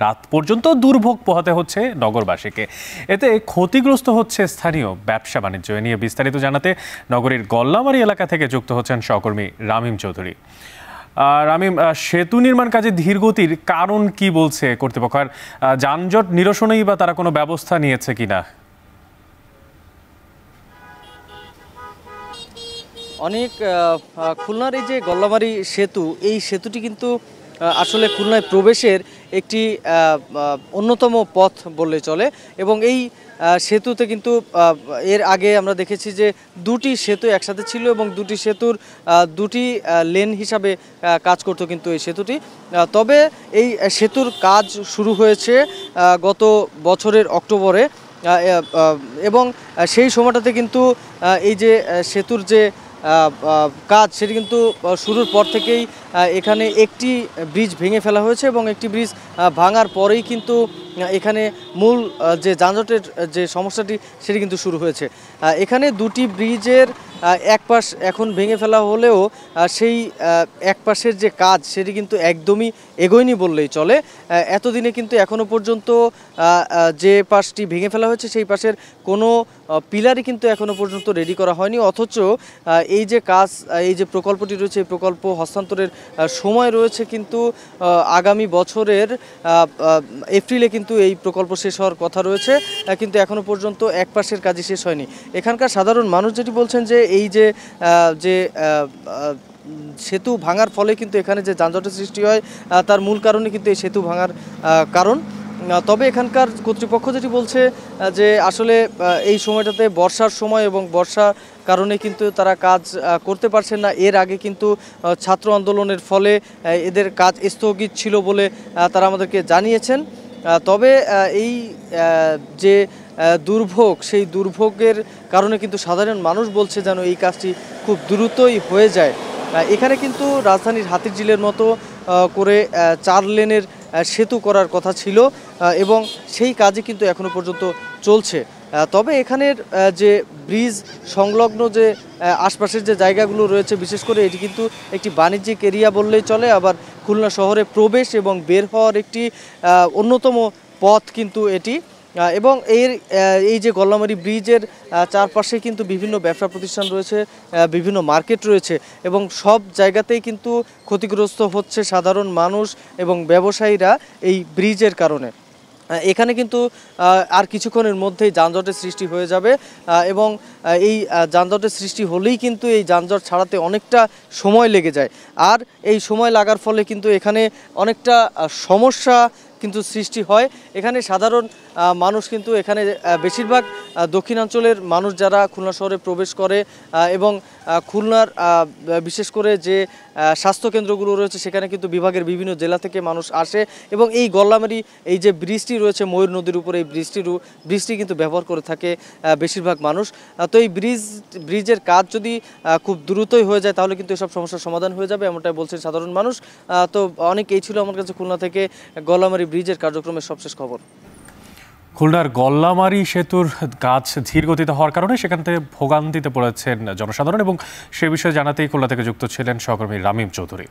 রাত পর্যন্ত দুর্ভোগ পোহাতে হচ্ছে নগরবাসীকে। এতে ক্ষতিগ্রস্ত হচ্ছে স্থানীয় ব্যবসা বাণিজ্য। এ নিয়ে বিস্তারিত জানাতে নগরীর গল্লামারী এলাকা থেকে যুক্ত হচ্ছেন সহকর্মী রামিম চৌধুরী। রামিম, সেতু নির্মাণ কাজে ধীরগতির কারণ কি বলছে কর্তৃপক্ষ? আর যানজট নিরসনেই বা তারা কোনো ব্যবস্থা নিয়েছে কিনা? অনেক খুলনার এই যে গল্লামারী সেতু, এই সেতুটি কিন্তু আসলে খুলনায় প্রবেশের একটি অন্যতম পথ বললে চলে। এবং এই সেতুতে কিন্তু এর আগে আমরা দেখেছি যে দুটি সেতু একসাথে ছিল এবং দুটি সেতুর দুটি লেন হিসাবে কাজ করতো কিন্তু এই সেতুটি। তবে এই সেতুর কাজ শুরু হয়েছে গত বছরের অক্টোবরে এবং সেই সময়টাতে কিন্তু এই যে সেতুর যে কাজ সেটি কিন্তু শুরুর পর থেকেই এখানে একটি ব্রিজ ভেঙে ফেলা হয়েছে এবং একটি ব্রিজ ভাঙার পরেই কিন্তু এখানে মূল যে যানজটের যে সমস্যাটি সেটি কিন্তু শুরু হয়েছে। এখানে দুটি ব্রিজের এক পাশ এখন ভেঙে ফেলা হলেও সেই এক পাশের যে কাজ সেটি কিন্তু একদমই এগোয়নি বললেই চলে। এতদিনে কিন্তু এখনও পর্যন্ত যে পাশটি ভেঙে ফেলা হয়েছে সেই পাশের কোনো পিলারই কিন্তু এখনও পর্যন্ত রেডি করা হয়নি। অথচ এই যে কাজ, এই যে প্রকল্পটি রয়েছে, এই প্রকল্প হস্তান্তরের সময় রয়েছে কিন্তু আগামী বছরের এপ্রিলে কিন্তু এই প্রকল্প শেষ হওয়ার কথা রয়েছে, কিন্তু এখনও পর্যন্ত এক পাশের কাজই শেষ হয়নি। এখানকার সাধারণ মানুষ যেটি বলছেন যে এই যে সেতু ভাঙার ফলে কিন্তু এখানে যে যানজটের সৃষ্টি হয় তার মূল কারণই কিন্তু এই সেতু ভাঙার কারণ। তবে এখানকার কর্তৃপক্ষ যেটি বলছে যে আসলে এই সময়টাতে বর্ষার সময় এবং বর্ষার কারণে কিন্তু তারা কাজ করতে পারছেন না। এর আগে কিন্তু ছাত্র আন্দোলনের ফলে এদের কাজ স্থগিত ছিল বলে তারা আমাদেরকে জানিয়েছেন। তবে এই যে দুর্ভোগ, সেই দুর্ভোগের কারণে কিন্তু সাধারণ মানুষ বলছে যেন এই কাজটি খুব দ্রুতই হয়ে যায়। এখানে কিন্তু রাজধানীর হাতিরঝিলের মতো করে 4 লেনের সেতু করার কথা ছিল এবং সেই কাজই কিন্তু এখনো পর্যন্ত চলছে। তবে এখানের যে ব্রিজ সংলগ্ন যে আশপাশের যে জায়গাগুলো রয়েছে, বিশেষ করে এটি কিন্তু একটি বাণিজ্যিক এরিয়া বললেই চলে। আবার খুলনা শহরে প্রবেশ এবং বের হওয়ার একটি অন্যতম পথ কিন্তু এটি। এবং এই যে গল্লামারী ব্রিজের চারপাশে কিন্তু বিভিন্ন ব্যবসা প্রতিষ্ঠান রয়েছে, বিভিন্ন মার্কেট রয়েছে এবং সব জায়গাতেই কিন্তু ক্ষতিগ্রস্ত হচ্ছে সাধারণ মানুষ এবং ব্যবসায়ীরা এই ব্রিজের কারণে। এখানে কিন্তু আর কিছুক্ষণের মধ্যেই যানজটের সৃষ্টি হয়ে যাবে এবং এই যানজটের সৃষ্টি হলেই কিন্তু এই যানজট ছাড়াতে অনেকটা সময় লেগে যায়। আর এই সময় লাগার ফলে কিন্তু এখানে অনেকটা সমস্যা কিন্তু সৃষ্টি হয়। এখানে সাধারণ মানুষ কিন্তু এখানে বেশিরভাগ দক্ষিণাঞ্চলের মানুষ যারা খুলনা শহরে প্রবেশ করে এবং খুলনার বিশেষ করে যে স্বাস্থ্যকেন্দ্রগুলো রয়েছে সেখানে কিন্তু বিভাগের বিভিন্ন জেলা থেকে মানুষ আসে এবং এই গল্লামারী এই যে ব্রিজটি রয়েছে ময়ূর নদীর উপরে, এই ব্রিজটি কিন্তু ব্যবহার করে থাকে বেশিরভাগ মানুষ। তো এই ব্রিজের কাজ যদি খুব দ্রুতই হয়ে যায় তাহলে কিন্তু এসব সমস্যার সমাধান হয়ে যাবে, এমনটাই বলছেন সাধারণ মানুষ। তো অনেকেই ছিল আমার কাছে খুলনা থেকে গল্লামারী ব্রিজের কার্যক্রমের সবশেষ খবর। খুলনার গল্লামারী সেতুর কাজ ধীরগতিতে হওয়ার কারণে সেখান থেকে ভোগান্তিতে পড়েছেন জনসাধারণ এবং সে বিষয়ে জানাতেই খুলনা থেকে যুক্ত ছিলেন সহকর্মী রামিম চৌধুরী।